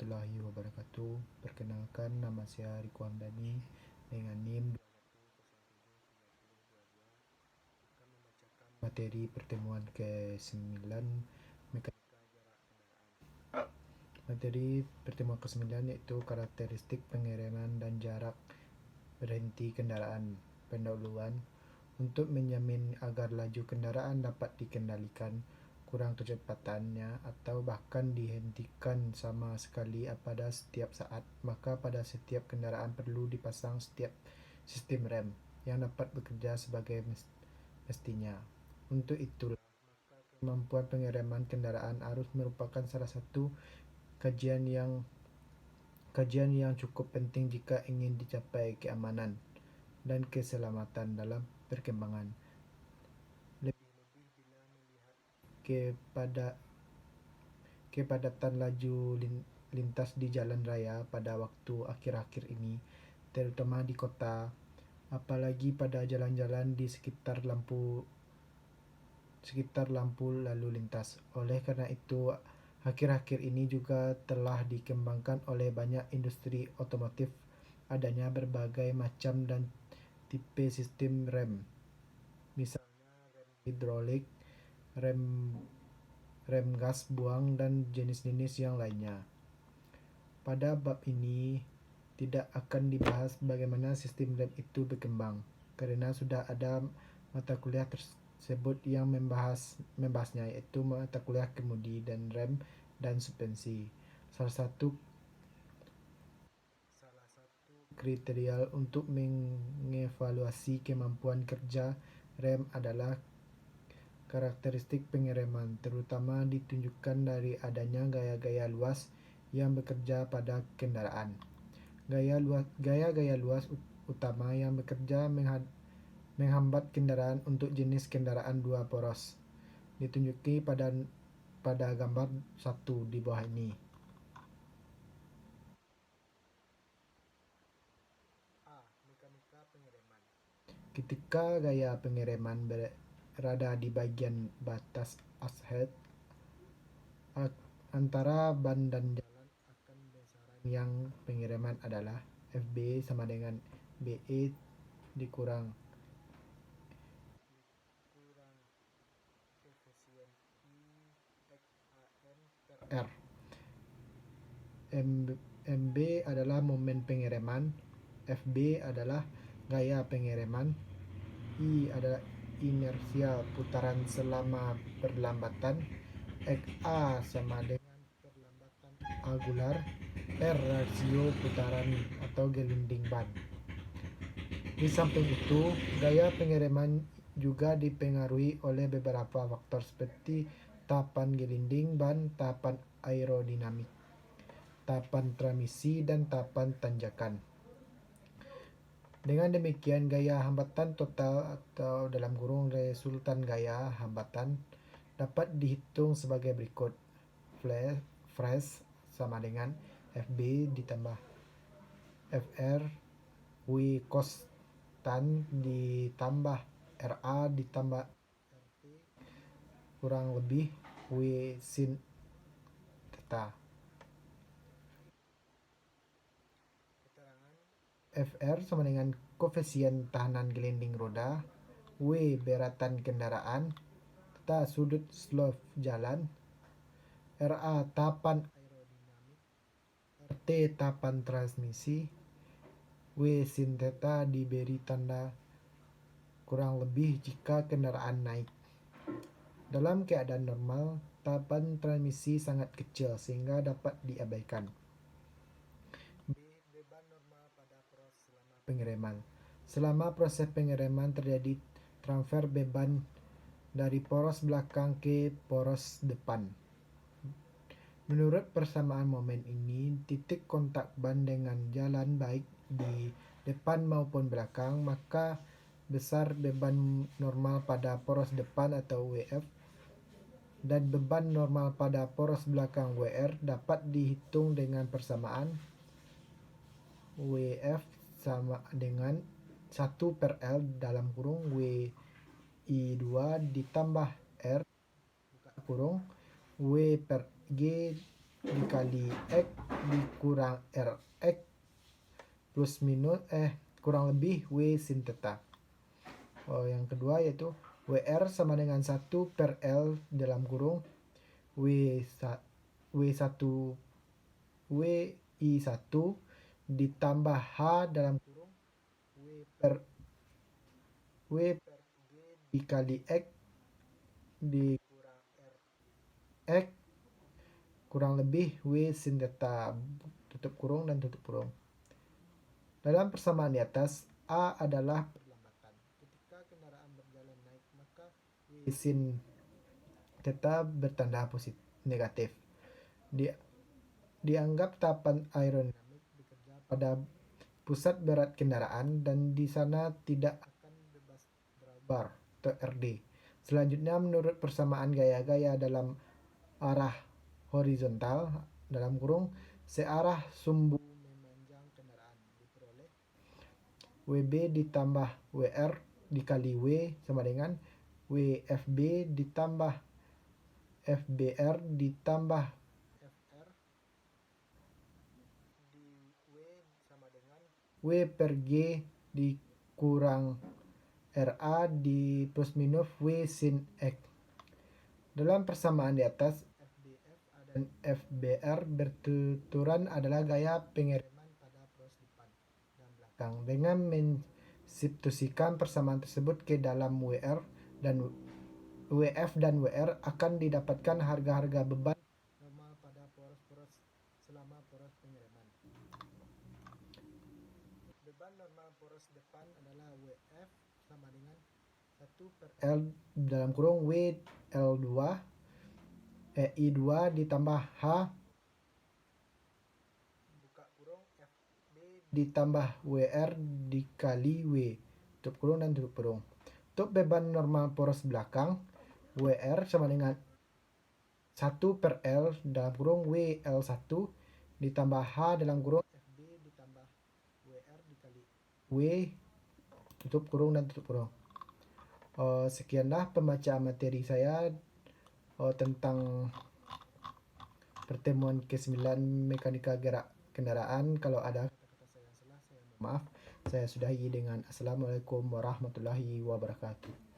warahmatullahi wabarakatuh. Perkenalkan, nama saya Riko Hamdani dengan NIM materi pertemuan ke-9 mekanika jarak kendaraan. Materi pertemuan ke-9 yaitu karakteristik pengiriman dan jarak berhenti kendaraan. Pendahuluan untuk menjamin agar laju kendaraan dapat dikendalikan, kurang kecepatannya atau bahkan dihentikan sama sekali pada setiap saat, maka pada setiap kendaraan perlu dipasang setiap sistem rem yang dapat bekerja sebagai mestinya. Untuk itulah, kemampuan pengiriman kendaraan harus merupakan salah satu kajian yang cukup penting jika ingin dicapai keamanan dan keselamatan dalam perkembangan. Kepada kepadatan laju lintas di jalan raya pada waktu akhir-akhir ini, terutama di kota, apalagi pada jalan-jalan di sekitar lampu lalu lintas. Oleh karena itu, akhir-akhir ini juga telah dikembangkan oleh banyak industri otomotif adanya berbagai macam dan tipe sistem rem, misalnya rem hidrolik, rem gas buang, dan jenis-jenis yang lainnya. Pada bab ini tidak akan dibahas bagaimana sistem rem itu berkembang, karena sudah ada mata kuliah tersebut yang membahasnya, yaitu mata kuliah kemudi dan rem dan suspensi. Salah satu kriteria untuk mengevaluasi kemampuan kerja rem adalah karakteristik pengiriman, terutama ditunjukkan dari adanya gaya-gaya luas yang bekerja pada kendaraan. Gaya-gaya luas utama yang bekerja menghambat kendaraan untuk jenis kendaraan dua poros ditunjuki pada gambar 1 di bawah ini. A. Mekanika pengiriman. Ketika gaya pengiriman berada di bagian batas ashad antara ban dan jalan, akan besaran yang pengiriman adalah FB sama dengan BE dikurang koefisien IXAN per R. MB adalah momen pengiriman, FB adalah gaya pengiriman, I adalah inersia putaran selama perlambatan, XA sama dengan perlambatan angular, R rasio putaran atau gelinding ban. Di samping itu, gaya pengiriman juga dipengaruhi oleh beberapa faktor seperti tahapan gelinding ban, tahapan aerodinamik, tahapan transmisi, dan tahapan tanjakan. Dengan demikian, gaya hambatan total atau dalam kurung resultan gaya hambatan dapat dihitung sebagai berikut. Fresh sama dengan FB ditambah FR W konstan ditambah RA ditambah RT kurang lebih W sin theta. FR sama dengan koefisien tahanan gelinding roda, W beratan kendaraan, theta sudut slope jalan, RA tahapan aerodinamik, RT tahapan transmisi, W sin theta diberi tanda kurang lebih jika kendaraan naik. Dalam keadaan normal, tahapan transmisi sangat kecil sehingga dapat diabaikan. Beban normal pada proses selama pengiriman. Selama proses pengiriman terjadi transfer beban dari poros belakang ke poros depan. Menurut persamaan momen ini, titik kontak ban dengan jalan baik di depan maupun belakang, maka besar beban normal pada poros depan atau WF dan beban normal pada poros belakang WR dapat dihitung dengan persamaan WF sama dengan 1 per L dalam kurung WI2 ditambah R buka kurung W per G dikali X dikurang RX plus minus kurang lebih W sin theta. Yang kedua yaitu WR sama dengan 1 per L dalam kurung W1 WI1 ditambah H dalam kurung W per G dikali X dikurang RX kurang lebih W sin theta, tutup kurung dan tutup kurung. Dalam persamaan di atas, A adalah perlambatan. Ketika kendaraan berjalan naik, maka W sin theta bertanda positif negatif. Dianggap tahapan aerodinamik bekerja pada pusat berat kendaraan dan di sana tidak akan bebas beraubar atau RD. Selanjutnya menurut persamaan gaya-gaya dalam arah horizontal dalam kurung searah sumbu memanjang kendaraan diperoleh WB ditambah WR dikali W sama dengan WFB ditambah FBR ditambah FR di W sama dengan W per G dikurang RA di plus minus W sin X. Dalam persamaan di atas, FBF dan FBR bertuturan adalah gaya pengereman pada poros depan dan belakang. Dengan mensubstitusikan persamaan tersebut ke dalam WR dan WF dan WR akan didapatkan harga-harga beban normal pada poros-poros selama poros pengereman. Beban normal poros depan adalah WF sama dengan 1 per L dalam kurung W L2 I2 ditambah H buka kurung FB ditambah WR dikali W tutup kurung dan tutup kurung. Untuk beban normal poros belakang WR sama dengan 1 per L dalam kurung W L1 ditambah H dalam kurung FB ditambah WR dikali W tutup kurung dan tutup kurung. Sekianlah pembacaan materi saya tentang pertemuan ke-9 mekanika gerak kendaraan. Kalau ada kata-kata saya salah, saya mohon maaf. Saya sudahi dengan Assalamualaikum warahmatullahi wabarakatuh.